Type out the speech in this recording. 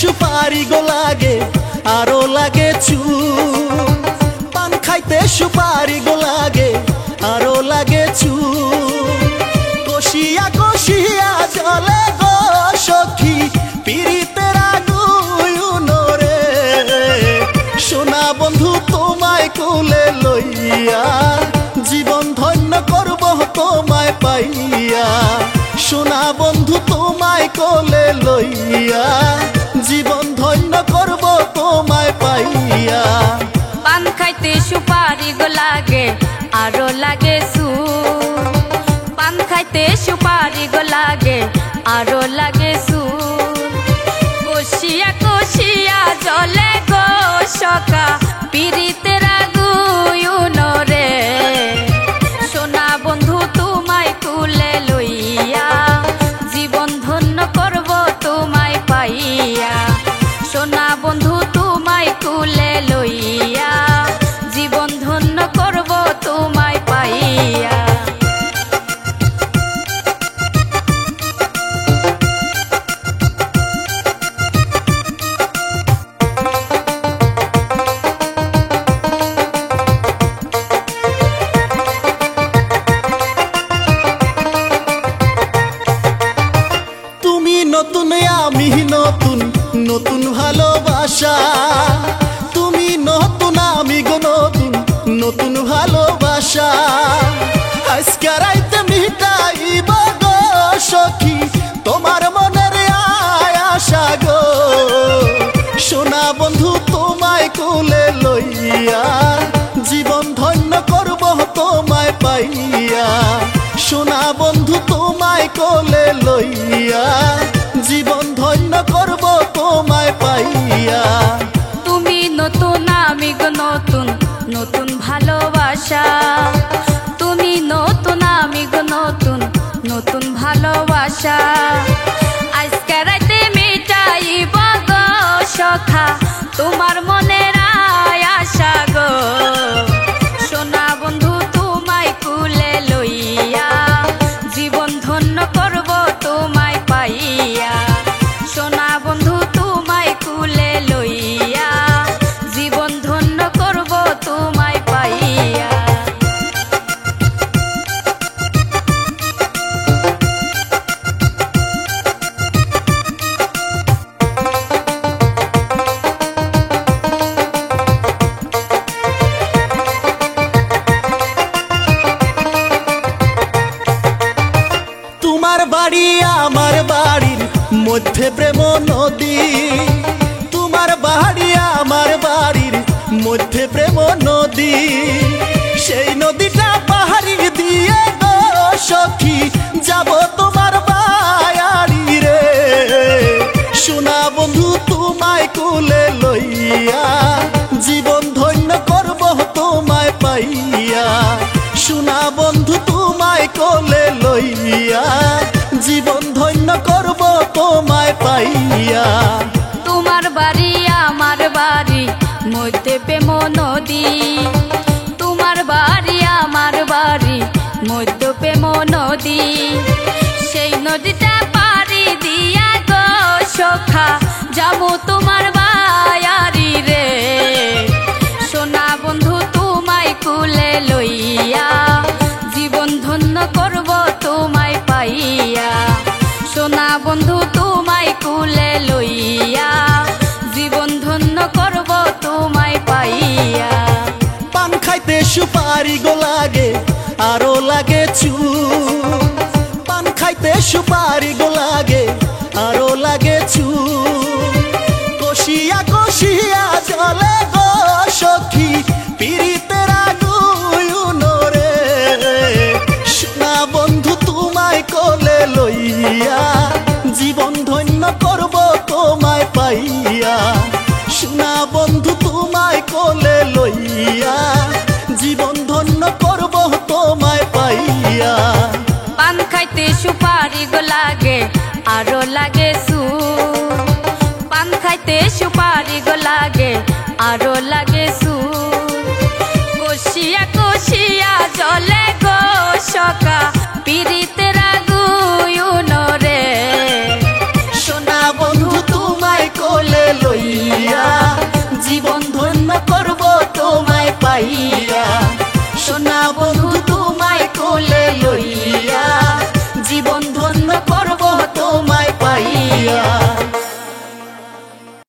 সুপারি গো লাগে আরো লাগে চুন, পান খাইতে সুপারি গো লাগে আরো লাগে চুন। কষিয়া কষিয়া জলে গো সখী পিরিতের আগুন রে, সোনা বন্ধু তোমায় কোলে লইয়া জীবন ধন্য করব তোমায় পাইয়া। সোনা বন্ধু তোমায় কোলে লইয়া জীবন ধন্য করব তোমায় পাইয়া। পান খাইতে সুপারি গো লাগে আরো লাগে সুর, পান খাইতে সুপারি গো লাগে আরো লাগে সুর। কষিয়া কষিয়া জলে গো সখা পিরিতের আগুন রে, সোনা বন্ধু তোমায় কোলে লইয়া জীবন ধন্য করব তোমায় পাইয়া। সোনা বন্ধু তোমায় কোলে লইয়া জীবন ধন্য করব তোমায় পাইয়া। নতুন আমি নতুন, নতুন ভালোবাসা। তুমি নতুন আমি গো নতুন, নতুন ভালোবাসা। আজকে রাইতে মিটাইব গো সখী তোমার মনের আশা গো। সোনা বন্ধু তোমায় কোলে লইয়া জীবন ধন্য করব তোমায় পাইয়া। সোনা বন্ধু তোমায় কোলে লইয়া জীবন ধন্য করব তোমায় পাইয়া। তুমি নতুন আমি গো নতুন, নতুন ভালোবাসা। তুমি নতুন আমি গো নতুন, নতুন ভালোবাসা। আজকে রাতে মিটাইব গো সখা তোমার মনের আশা গো। সোনা বন্ধু তোমায় কোলে লইয়া জীবন ধন্য করব তোমায় পাইয়া। সোনা বন্ধু তোমায় কোলে লইয়া জীবন ধন্য করব তোমায় পাইয়া। তোমার বাড়ি আমার বাড়ির মধ্যে প্রেম নদী, তোমার বাড়ি আমার বাড়ির মধ্যে প্রেম নদী। সেই নদীটা পাহাড়ি দিয়ে গো সখী যাব তোমার বাড়ি রে। সোনা বন্ধু তোমায় কোলে লইয়া জীবন ধন্য করব তোমায় পাইয়া। সোনা বন্ধু তোমায় কোলে লইয়া জীবন ধন্য করব তোমায় পাইয়া। তোমার বাড়ি আমার বাড়ি মধ্যে প্রেম নদী, তোমার বাড়ি আমার বাড়ি মধ্যে প্রেম নদী। সেই নদীটা পাড়ি দিয়া গো সখা যাবো তোমার বাড়ি রে। সোনা বন্ধু তোমায় কোলে লইয়া জীবন ধন্য করব তোমায় পাইয়া। সোনা বন্ধু তোমায় কোলে লইয়া জীবন ধন্য করব তোমায় পাইয়া। পান খাইতে সুপারি গো লাগে আরো লাগে চুন, পান খাইতে সুপারি গো লাগে আরো লাগে চুন। কষিয়া কষিয়া জলে গো সখী পিরিতের আগুন রে, সোনা বন্ধু তোমায় কোলে লইয়া জীবন ধন্য করব তোমায় পাইয়া। সোনা বন্ধু তোমায় কোলে লইয়া জীবন ধন্য করব তোমায় পাইয়া। পান খাইতে সুপারি গো লাগে আরো লাগে সুর, পান খাইতে সুপারি গো লাগে আরো লাগে সুর। কষিয়া কষিয়া জলে গো সখা পিরিতের আগুন রে, সোনা বন্ধু তোমায় কোলে পাইয়া